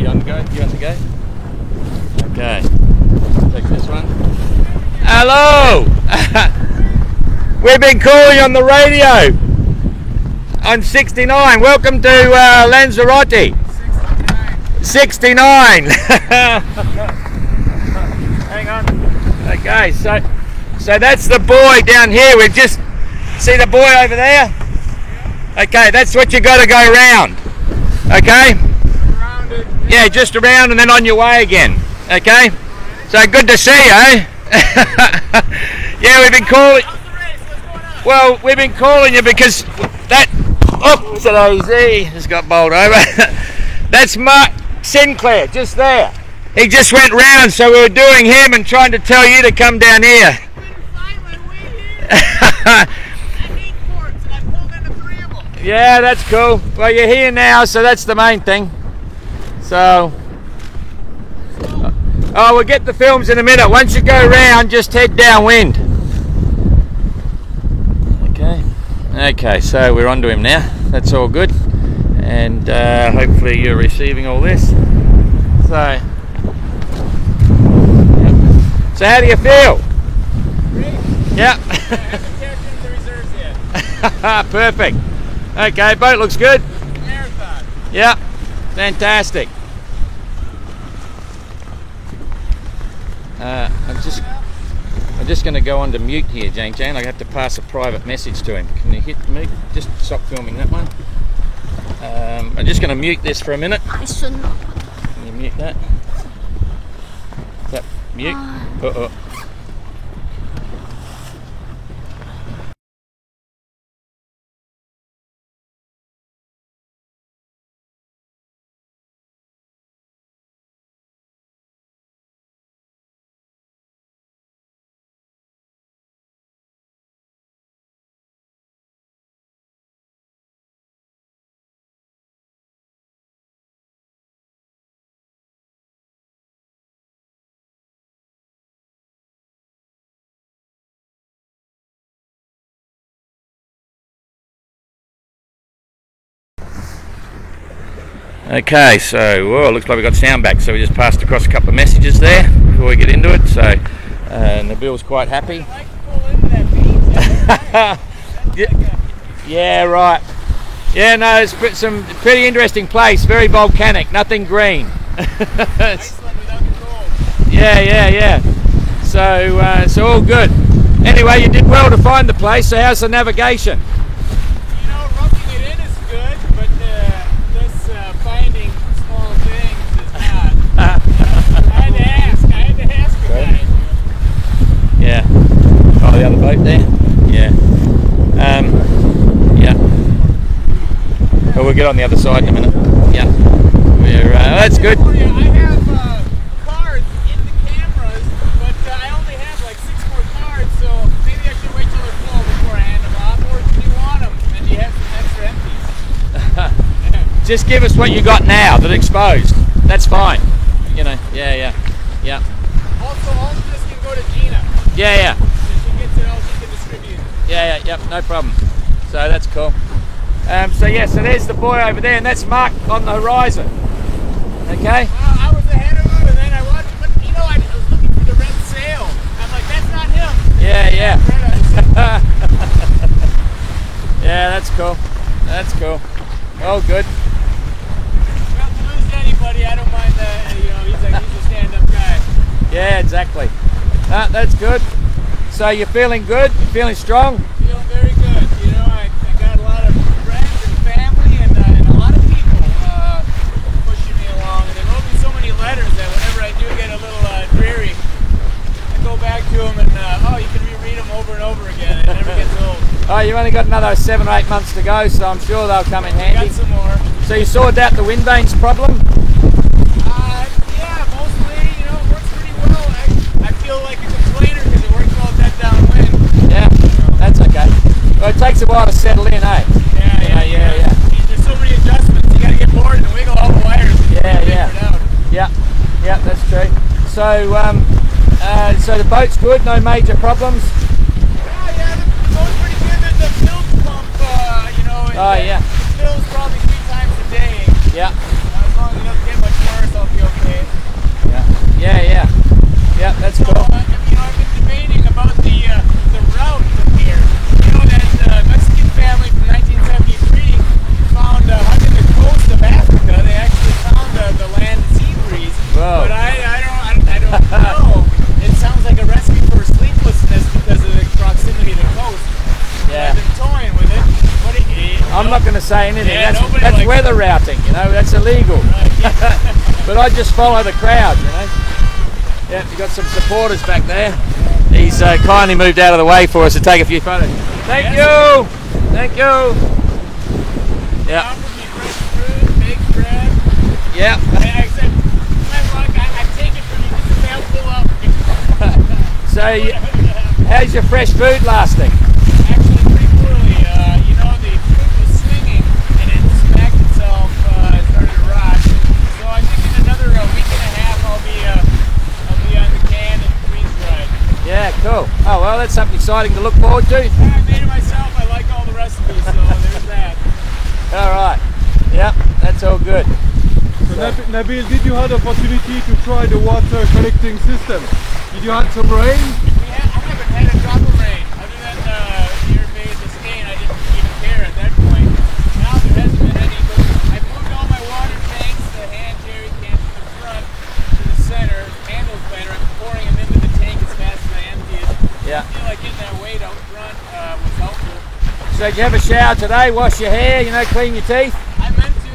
You on the go? You on the go? Okay. Take this one. Hello! We've been calling on the radio. On 69. Welcome to Lanzarote. 69. Hang on. Okay, so that's the buoy down here. We've just see the buoy over there. Okay, that's what you got to go round. Okay. Around it. Yeah, just around and then on your way again. Okay. So good to see you. Eh? Yeah, we've been calling. Well, we've been calling you because that. Oh, it's an easy. Just got bowled over. That's Mark Sinclair, just there. He just went round, so we were doing him and trying to tell you to come down here. Yeah, that's cool. Well, you're here now, so that's the main thing. So, oh, we'll get the films in a minute. Once you go round, just head downwind. Okay, so we're on to him now. That's all good. And hopefully you're receiving all this. So how do you feel? Great. Yeah. I haven't cashed into the reserves yet. Perfect. Okay, boat looks good. Marathon. Yeah, fantastic. I'm just going to go on to mute here, Jane. I have to pass a private message to him. Can you hit me? Just stop filming that one. I'm just going to mute this for a minute. I should not. Can you mute that? That mute. Uh-oh. Okay, so it looks like we got sound back, so we just passed across a couple of messages there before we get into it. So Nabil's quite happy. I like to pull into that beach. Yeah, right. Yeah, no, it's some pretty interesting place. Very volcanic, nothing green. Iceland without the cold. Yeah. So all good. Anyway, you did well to find the place. So how's the navigation? You know, roughing it in is good, but finding small things is not. I had to ask a guy. Yeah. Oh, the other boat there? Yeah. Yeah. Well, we'll get on the other side in a minute. Yeah. That's good. I have cards in the cameras, but I only have like 6 more cards, so maybe I should wait till they're full before I hand them off. Or do you want them and you have some extra empties? Just give us what you got now that exposed. That's fine. You know, yeah. Also, all of this can go to Gina. Yeah. So she gets it all, she can distribute it. Yep, no problem. So that's cool. So there's the buoy over there, and that's Mark on the horizon. Okay? Well, I was ahead of him, and then I watched, but you know, I was looking for the red sail. I'm like, that's not him. Yeah. Red, Yeah, that's cool. Oh, good. well, to lose anybody, I don't mind that. You know, he's a stand-up guy. Yeah, exactly. That's good. So you're feeling good? You're feeling strong? Feeling very good. You know, I got a lot of friends and family and a lot of people pushing me along. And they wrote me so many letters that whenever I do get a little dreary, I go back to them and you can reread them over and over again. It never gets old. Oh, you've only got another 7 or 8 months to go, so I'm sure they'll come in handy. Got some more. So you sorted out the wind vanes problem? Yeah, mostly, you know, it works pretty well. I feel like a complainer because it works well dead downwind. Yeah, that's okay. Well, it takes a while to settle in, eh? Yeah. There's so many adjustments. You got to get bored and wiggle all the wires. Yeah, that's true. So the boat's good, no major problems? Yeah, the boat's pretty good. The fills pump, Oh, yeah. It fills probably 3 times a day. Yeah. As long as it doesn't get much worse, say anything. Yeah, That's weather routing, you know, that's illegal. Right, yeah. But I just follow the crowd, you know. Yeah, you've got some supporters back there. He's kindly moved out of the way for us to take a few photos. Thank you! Thank you! Yeah. Baked bread. Yeah. I said, I take it from you just to pull up. So, how's your fresh food lasting? Actually, pretty poorly. You know, the fruit was swinging and it smacked itself, started to rot. So I think in another week and a half I'll be on the can and freeze dried. Yeah, cool. Oh well, that's something exciting to look forward to. I made it myself. I like all the recipes, so there's that. All right. Yep, that's all good. So Nabil, did you have the opportunity to try the water collecting system? Did you have some rain? I haven't had a drop of rain. Other than near Bay of Biscayne, I didn't even care at that point. Now there hasn't been any, but I moved all my water tanks, the hand jerry cans from the front to the center, handles better. I'm pouring them into the tank as fast as I empty it. Yeah. I feel like getting that weight out front was helpful. So did you have a shower today? Wash your hair, you know, clean your teeth? I meant to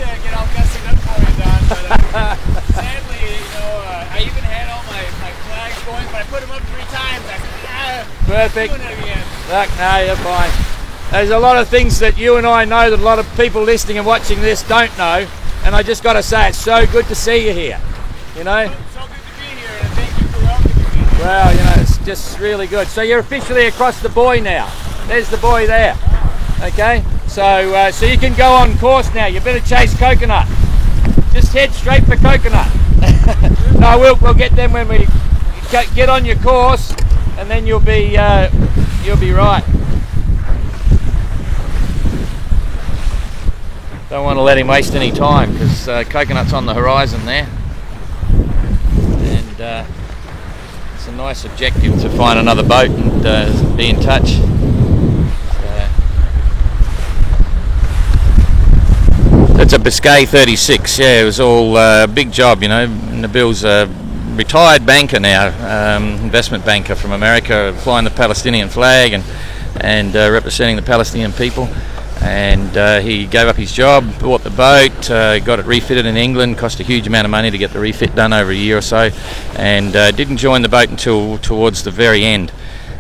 get all gussied up for you, Don, but sadly, you know, I even had all my flags going, but I put them up 3 times. I said, Perfect. doing it again. Look, no, you're fine. There's a lot of things that you and I know that a lot of people listening and watching this don't know, and I just got to say it's so good to see you here, you know? So good to be here, and thank you for welcoming me. Well, you know, it's just really good. So you're officially across the buoy now. There's the buoy there. Okay, so so you can go on course now. You better chase coconut. Just head straight for coconut. No, we'll get them when we get on your course, and then you'll be right. Don't want to let him waste any time because coconut's on the horizon there, and it's a nice objective to find another boat and be in touch. It's a Biscay 36, yeah, it was all a big job, you know. Nabil's a retired banker now, investment banker from America, flying the Palestinian flag and representing the Palestinian people. And he gave up his job, bought the boat, got it refitted in England, cost a huge amount of money to get the refit done over a year or so, and didn't join the boat until towards the very end.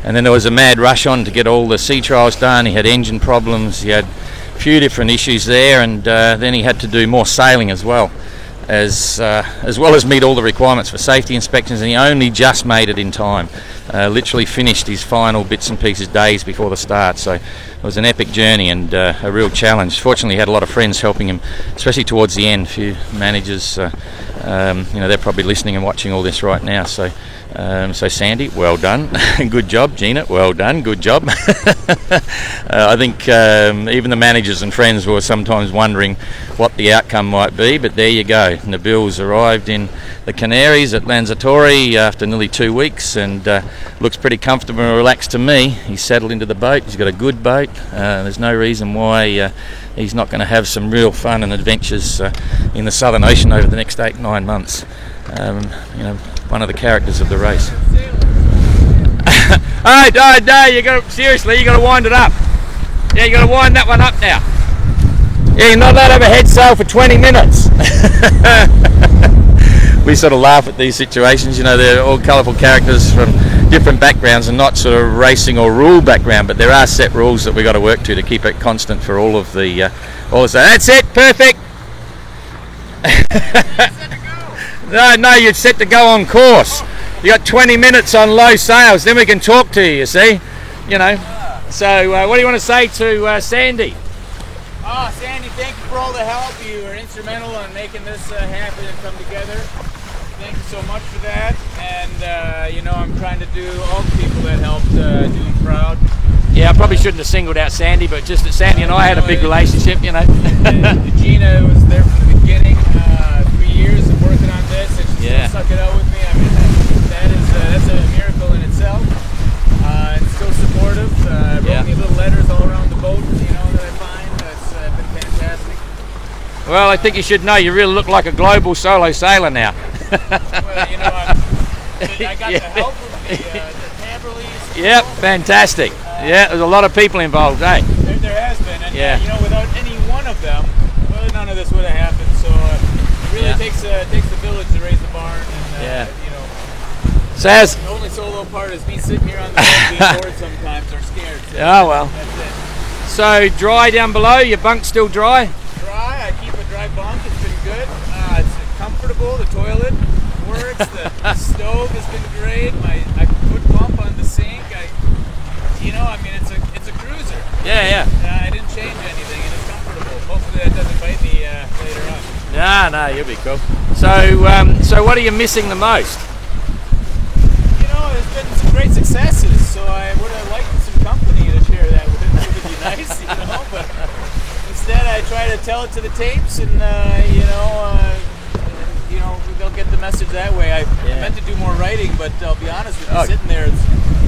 And then there was a mad rush on to get all the sea trials done. He had engine problems, he had few different issues there, and then he had to do more sailing as well as meet all the requirements for safety inspections, and he only just made it in time. Literally finished his final bits and pieces days before the start, so it was an epic journey and a real challenge. Fortunately he had a lot of friends helping him, especially towards the end. A few managers, you know, they're probably listening and watching all this right now, so Sandy, well done. Good job. Gina, well done. Good job. I think even the managers and friends were sometimes wondering what the outcome might be, but there you go. Nabil's arrived in the Canaries at Lanzarote after nearly 2 weeks, and looks pretty comfortable and relaxed to me. He's settled into the boat. He's got a good boat. There's no reason why he's not going to have some real fun and adventures in the Southern Ocean over the next 8-9 months. You know, one of the characters of the race. No, you got seriously, you got to wind it up. Yeah, you got to wind that one up now. Yeah, you're not allowed to have a head sail for 20 minutes. We sort of laugh at these situations, you know, they're all colourful characters from different backgrounds and not sort of racing or rule background, but there are set rules that we got to work to keep it constant for all of the that's it, perfect. No, you're set to go on course. You got 20 minutes on low sails, then we can talk to you see, you know. So what do you want to say to Sandy? Oh, Sandy, thank you for all the help. You were instrumental in making this happen and come together. Thank you so much for that. And you know, I'm trying to do all the people that helped do them proud. Yeah, I probably shouldn't have singled out Sandy, but just that Sandy and I had a big relationship, you know. Gina was there from the beginning, 3 years of working on this, and she still stuck it out with me. I mean, that's a miracle in itself. And still supportive. Wrote me little letters all around the boat, you know, that I find. That's been fantastic. Well, I think you should know you really look like a global solo sailor now. Well, you know, I got the help of the Tamberleys. Yep, fantastic. Yeah, there's a lot of people involved, eh? There has been, and you know, without any where that happens. So it really takes a village to raise the barn. And, you know, so as the only solo part is me sitting here on the bed being bored sometimes or scared. So oh well. That's it. So dry down below. Your bunk's still dry. Dry. I keep a dry bunk. It's been good. It's comfortable. The toilet works. The stove has been great. I put pump on the sink. You know, I mean, it's a cruiser. Yeah. I didn't change anything, and it's comfortable. Hopefully that doesn't bite me later on. No, you'll be cool. So, so what are you missing the most? You know, there's been some great successes, so I would have liked some company to share that with. It would be nice, you know, but instead I try to tell it to the tapes, and you know, they'll get the message that way. I meant to do more writing, but I'll be honest with you, sitting there, it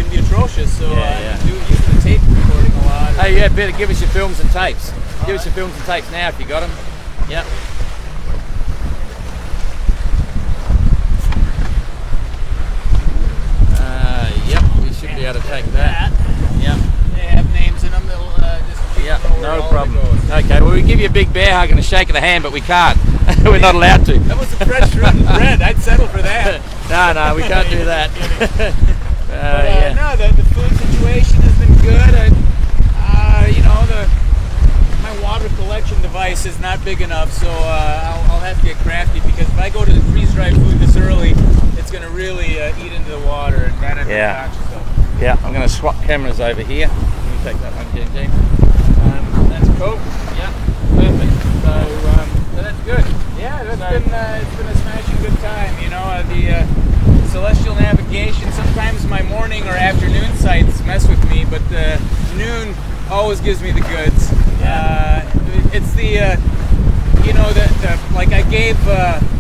can be atrocious, so using the tape recording a lot. Hey, yeah, better give us your films and tapes. Give us your films and tapes now if you got them. Yep. Yep, we should be able to take that. Yep. They have names in them, they'll just no problem. Okay, well, we give you a big bear hug and a shake of the hand, but we can't. We're not allowed to. That was a fresh rotten bread. I'd settle for that. No, we can't do that. No, the food situation has been good. You know, my water collection device is not big enough, so I'll have to get crafty, because if I go to the freeze-dried food this early, it's going to really eat into the water, and that I've been conscious of. Yeah, I'm going to swap cameras over here. Let me take that one, Jim. That's cool. Yeah, perfect. So that's good. Yeah, it's been a smashing good time. You know, the celestial navigation. Sometimes my morning or afternoon sights mess with me, but noon always gives me the goods. It's the you know, like I gave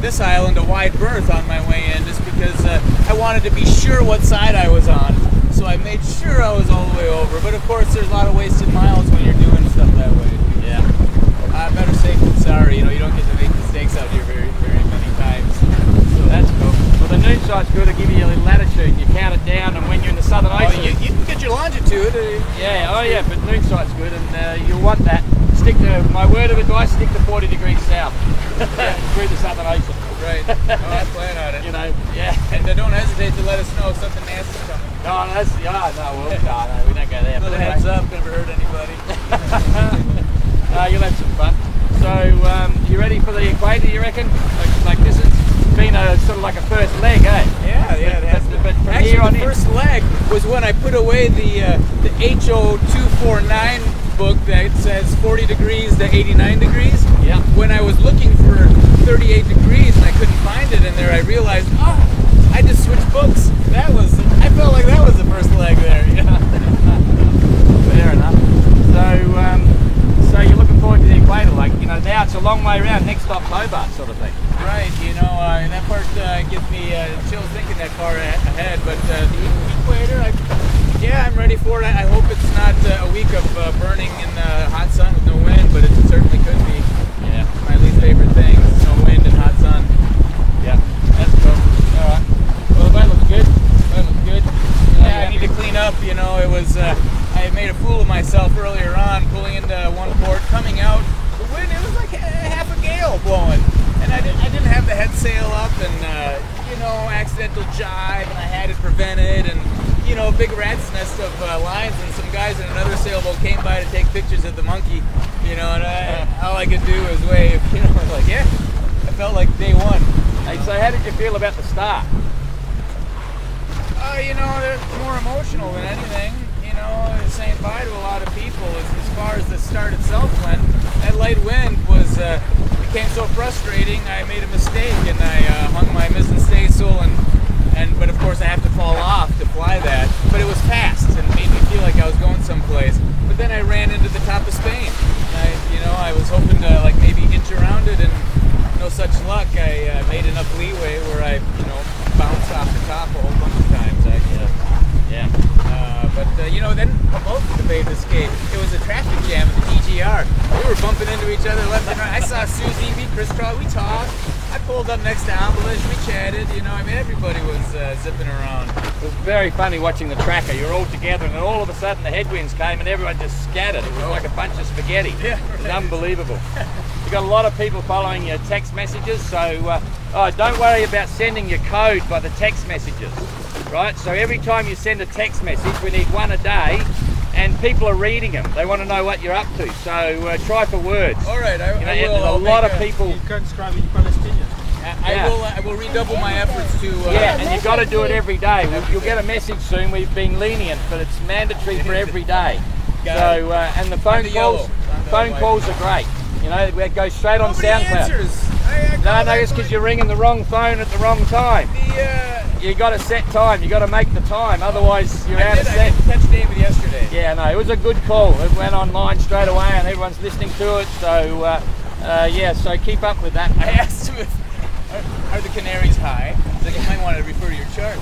this island a wide berth on my way in, just because I wanted to be sure what side I was on. So I made sure I was all the way over. But of course, there's a lot of wasted miles when you're doing stuff that way. Yeah. Better safe than sorry. You know, you don't get to make mistakes out here very, very many times. So that's cool. Well, the noon sight's good. It'll give you a little latitude. You count it down, and when you're in the southern ocean, you can get your longitude. But noon sight's good, and you'll want that. Stick to my word of advice. Stick to 40 degrees south through the southern ocean. Right. I plan on it. You know. Yeah. And don't hesitate to let us know if something nasty's coming. No, we don't go there. Little heads up, never hurt anybody. You'll have some fun. So, you ready for the equator, you reckon? Like this has been a sort of like a first leg, eh? Yeah, it has been. But from actually, here on the first leg was when I put away the HO 249 book that says 40 degrees to 89 degrees. Yeah. When I was looking for 38 degrees and I couldn't find it in there, I realized, I just switched books. I felt like that was the first leg there. Yeah. Fair enough. So you're looking forward to the equator, like, you know, now it's a long way around, next stop Hobart sort of thing. Right, you know, and that part gives me chills thinking that far ahead, but the equator, I'm ready for it. I hope it's not a week of burning in the hot sun with no wind, but it certainly could be. Yeah. My least favorite thing, no wind and hot sun. Yeah, that's cool. All right. Well, that looks good. Yeah, I need to clean up, you know, it was, I made a fool of myself earlier on, pulling into one port, coming out, the wind, it was like half a gale blowing, and I didn't have the head sail up, and, you know, accidental jibe, and I had it prevented, and, you know, big rat's nest of lines, and some guys in another sailboat came by to take pictures of the monkey, you know, and all I could do was wave, you know, like, yeah, I felt like day one. Hey, so how did you feel about the start? You know, they're more emotional than anything. You know, saying bye to a lot of people. As far as the start itself went, that light wind became so frustrating. I made a mistake and I hung my mizzen staysail but of course I have to fall off to fly that. But it was fast and made me feel like I was going someplace. But then I ran into the top of Spain. I was hoping to like maybe inch around it, and no such luck. I made enough leeway where I, bounced off the top a whole bunch of times, actually. Yeah. Then above the Bay of Biscay, it was a traffic jam at the GGR. We were bumping into each other left and right. I saw Susie, we crisscrossed, we talked. I pulled up next to Ambulance, we chatted, everybody was zipping around. It was very funny watching the tracker. You're all together, and then all of a sudden the headwinds came and everyone just scattered. It was like a bunch of spaghetti. Yeah, It was unbelievable. You got a lot of people following your text messages, so don't worry about sending your code by the text messages, right? So every time you send a text message, we need one a day, and people are reading them. They want to know what you're up to, so try for words. All right, I will. There's a lot of people. You can describe in Palestinian. I will redouble my efforts to. And you've got to do it every day. You'll get a message soon. We've been lenient, but it's mandatory for every day. So and the phone calls are great. You know, we go straight on SoundCloud. No, it's because you're ringing the wrong phone at the wrong time. You got to set time. You got to make the time. Otherwise, you're out of set. I did touch David yesterday. Yeah, no, it was a good call. It went online straight away, and everyone's listening to it. So so keep up with that. I asked him are the Canaries high? He's like, you might want to refer to your chart.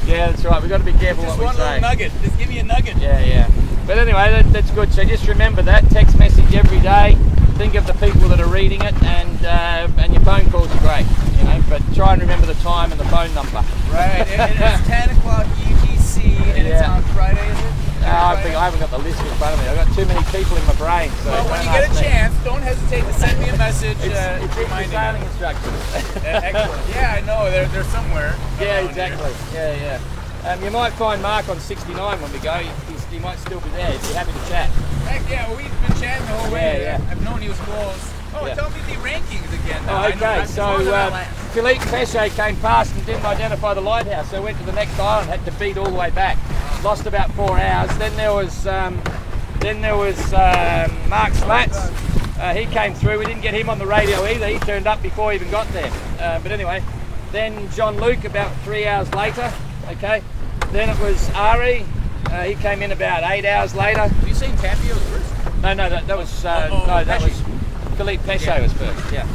Yeah, that's right. We've got to be careful Just what we say. one little nugget. Just give me a nugget. Yeah. But anyway, that's good. So just remember that text message every day. Think of the people that are reading it, and your phone calls are great. You know, but try and remember the time and the phone number. Right. It's 10 o'clock UTC, and it's on Friday, is it? I haven't got the list in front of me. I've got too many people in my brain. So well, when you get a chance, don't hesitate to send me a message. It's sailing instructions. Excellent. Yeah, I know. They're somewhere. Yeah, exactly. Here. Yeah. You might find Mark on 69 when we go. He might still be there. He'd be happy to chat. Heck yeah, well, we've been chatting the whole way. Yeah. I've known he was close. Tell me the rankings again. Oh, okay. So Philippe Pesce came past and didn't identify the lighthouse, so went to the next island, had to beat all the way back. Lost about 4 hours. Then there was Mark Slats. He came through. We didn't get him on the radio either. He turned up before he even got there. But anyway, then John Luke about 3 hours later. Okay. Then it was Ari. He came in about 8 hours later. Are you saying Tapio's first? No, that was Philippe Pesce was first. Yeah.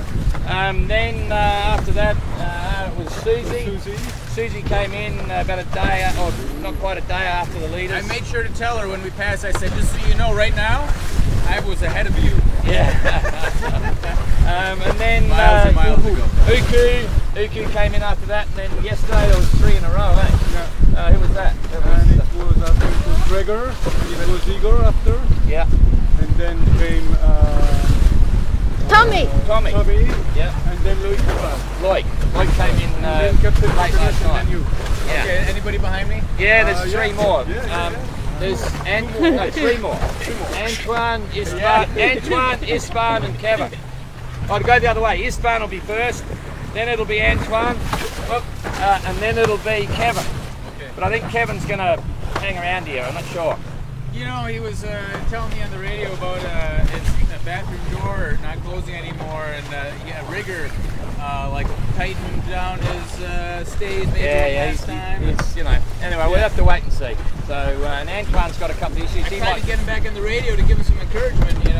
Then after that it was Susie. Susie came in about a day, or not quite a day after the leaders. I made sure to tell her when we passed. I said, just so you know, right now, I was ahead of you. Yeah. And then miles and miles ago. Uku came in after that, and then yesterday there was 3 in a row, eh? Yeah. Who was that? And it was after it was Gregor, it was Igor after. Yeah. And then came Tommy. Yeah. And then Loic came in late last night. Yeah. Okay, anybody behind me? Yeah, there's 3 more. Yeah. There's 3 more. Antoine, Ispan, and Kevin. I'd go the other way. Ispan will be first, then it'll be Antoine, and then it'll be Kevin. Okay. But I think Kevin's going to hang around here. I'm not sure. You know, he was telling me on the radio about his bathroom door not closing anymore, and Rigger like tightened down his stays maybe last time. He's, you know. Anyway, we'll have to wait and see. So, and Antoine's got a couple of issues. I tried to get him back on the radio to give him some encouragement, you know.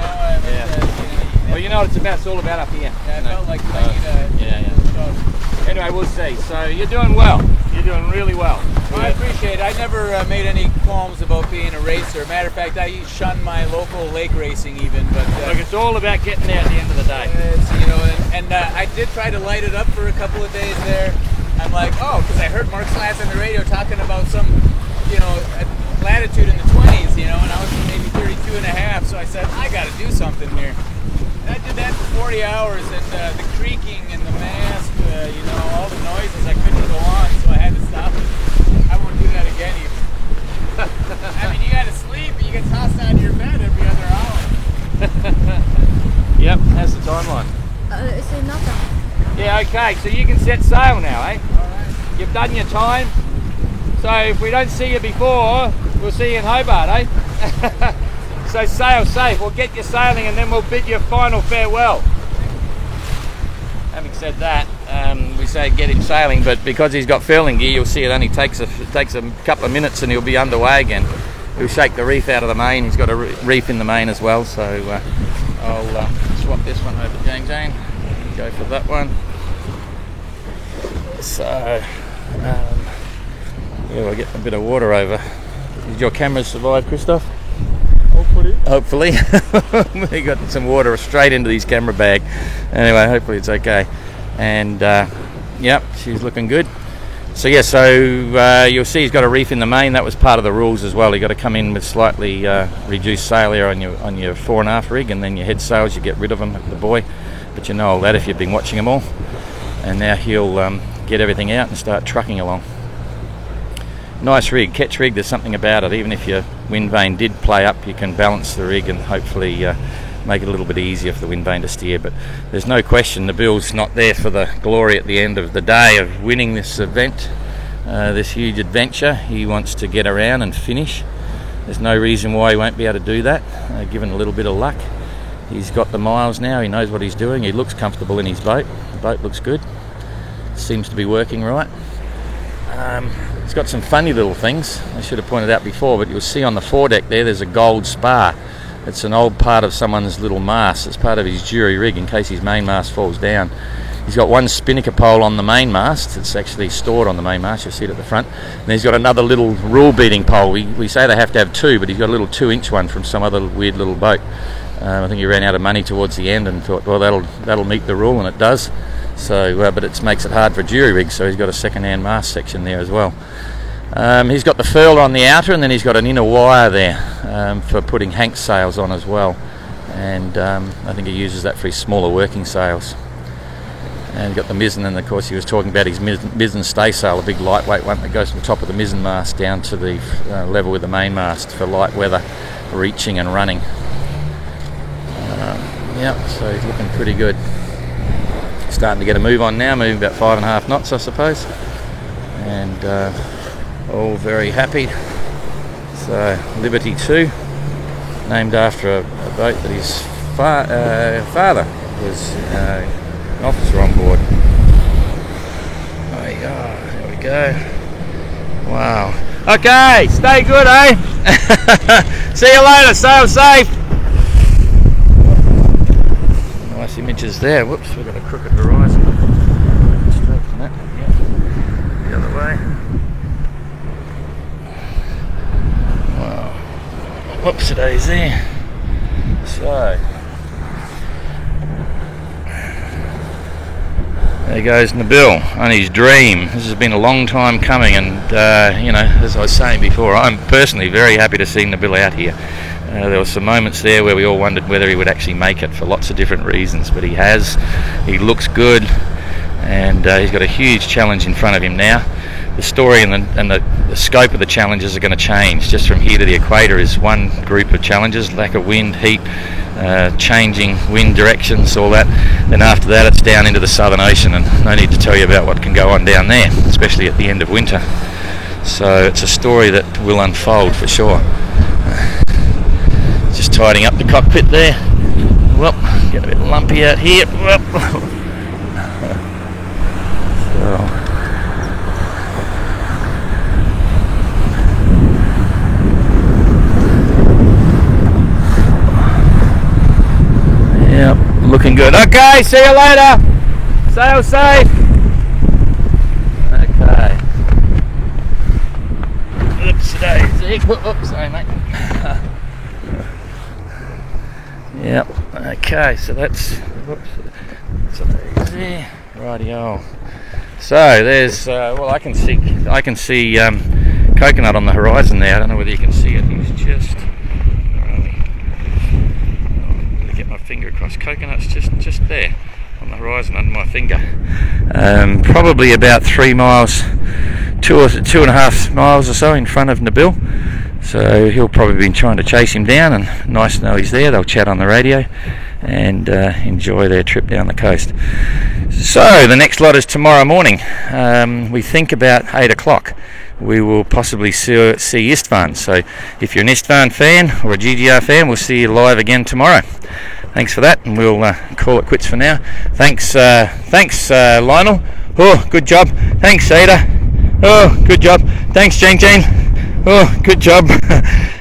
Well, you know what it's about. It's all about up here. Yeah, I felt like Anyway, we'll see. So you're doing well. You're doing really well. Well, I appreciate it. I never made any qualms about being a racer. Matter of fact, I shun my local lake racing even. But look, it's all about getting there at the end of the day. You know, and I did try to light it up for a couple of days there. I'm like, because I heard Mark Slats on the radio talking about some, latitude in the 20s, and I was maybe 32 and a half. So I said, I got to do something here. And I did that for 40 hours, and the creaking and the mast, all the noises, I couldn't go on, so I had to stop it. I won't do that again even. I mean, you got to sleep, and you get tossed out of your bed every other hour. Yep, that's the timeline. Is it not? Yeah, okay, so you can set sail now, eh? Alright. You've done your time. So if we don't see you before, we'll see you in Hobart, eh? So sail safe. We'll get you sailing, and then we'll bid you a final farewell. Having said that, we say get him sailing, but because he's got furling gear, you'll see it only takes a couple of minutes and he'll be underway again. He'll shake the reef out of the main. He's got a reef in the main as well, so I'll swap this one over to Jane. Go for that one. So, we'll get a bit of water over. Did your camera survive, Christoph? Hopefully. We got some water straight into his camera bag. Anyway, hopefully it's okay. And yep, she's looking good. So yeah, you'll see he's got a reef in the main. That was part of the rules as well. You got to come in with slightly reduced sail here on your fore and aft rig, and then your head sails you get rid of them at the buoy. But you know all that if you've been watching them all. And now he'll get everything out and start trucking along. Nice rig, catch rig. There's something about it. Even if your wind vane did play up, you can balance the rig and hopefully make it a little bit easier for the wind vane to steer. But there's no question Nabil's not there for the glory at the end of the day of winning this event, this huge adventure. He wants to get around and finish. There's no reason why he won't be able to do that, given a little bit of luck. He's got the miles now, he knows what he's doing, he looks comfortable in his boat. The boat looks good, seems to be working right. It's got some funny little things, I should have pointed out before, but you'll see on the foredeck there's a gold spar. It's an old part of someone's little mast. It's part of his jury rig in case his main mast falls down. He's got one spinnaker pole on the main mast. It's actually stored on the main mast. You'll see it at the front. And he's got another little rule beating pole. We say they have to have two, but he's got a little 2-inch one from some other weird little boat. I think he ran out of money towards the end and thought, well, that'll meet the rule, and it does. So, but it makes it hard for jury rigs. So he's got a second-hand mast section there as well. He's got the furler on the outer, and then he's got an inner wire there for putting Hank sails on as well. And I think he uses that for his smaller working sails. And got the mizzen, and of course he was talking about his mizzen staysail, a big lightweight one that goes from the top of the mizzen mast down to the level with the main mast for light weather, reaching and running. Yeah, so he's looking pretty good. Starting to get a move on now, moving about 5.5 knots I suppose. And all very happy. So Liberty 2, named after a boat that his father was an officer on board. There we go. Wow. Okay, stay good, eh? See you later, sail safe. Nice images there. Whoops, we've got a crooked horizon. Straight from that. Yeah. The other way. Wow. Whoops, daisy. So there goes Nabil on his dream. This has been a long time coming, and you know, as I was saying before, I'm personally very happy to see Nabil out here. There were some moments there where we all wondered whether he would actually make it for lots of different reasons, but he has. He looks good, and he's got a huge challenge in front of him now. The story and the scope of the challenges are going to change. Just from here to the equator is one group of challenges: lack of wind, heat, changing wind directions, all that. Then after that it's down into the Southern Ocean, and no need to tell you about what can go on down there, especially at the end of winter. So it's a story that will unfold for sure. Just tidying up the cockpit there. Well, getting a bit lumpy out here. Yep, looking good. Okay, see you later. Sail safe. Okay. Oops, daisy. Oops, sorry, mate. Yep. Okay, so that's easy. Rightio. So there's well, I can see coconut on the horizon there. I don't know whether you can see it. He's just get my finger across. Coconut's just there on the horizon under my finger. Probably about 3 miles, 2.5 miles or so in front of Nabil. So he'll probably be trying to chase him down, and nice to know he's there. They'll chat on the radio and enjoy their trip down the coast. So the next lot is tomorrow morning. We think about 8 o'clock. We will possibly see Istvan. So if you're an Istvan fan or a GGR fan, we'll see you live again tomorrow. Thanks for that, and we'll call it quits for now. Thanks Lionel. Oh, good job. Thanks Ada. Oh, good job. Thanks Jane. Oh, good job.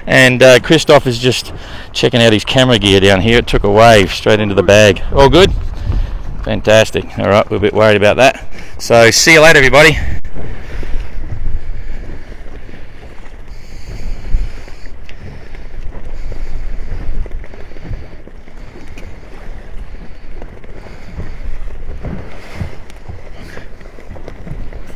And Christoph is just checking out his camera gear down here. It took a wave straight into the bag. All good? Fantastic. All right, we're a bit worried about that. So see you later, everybody.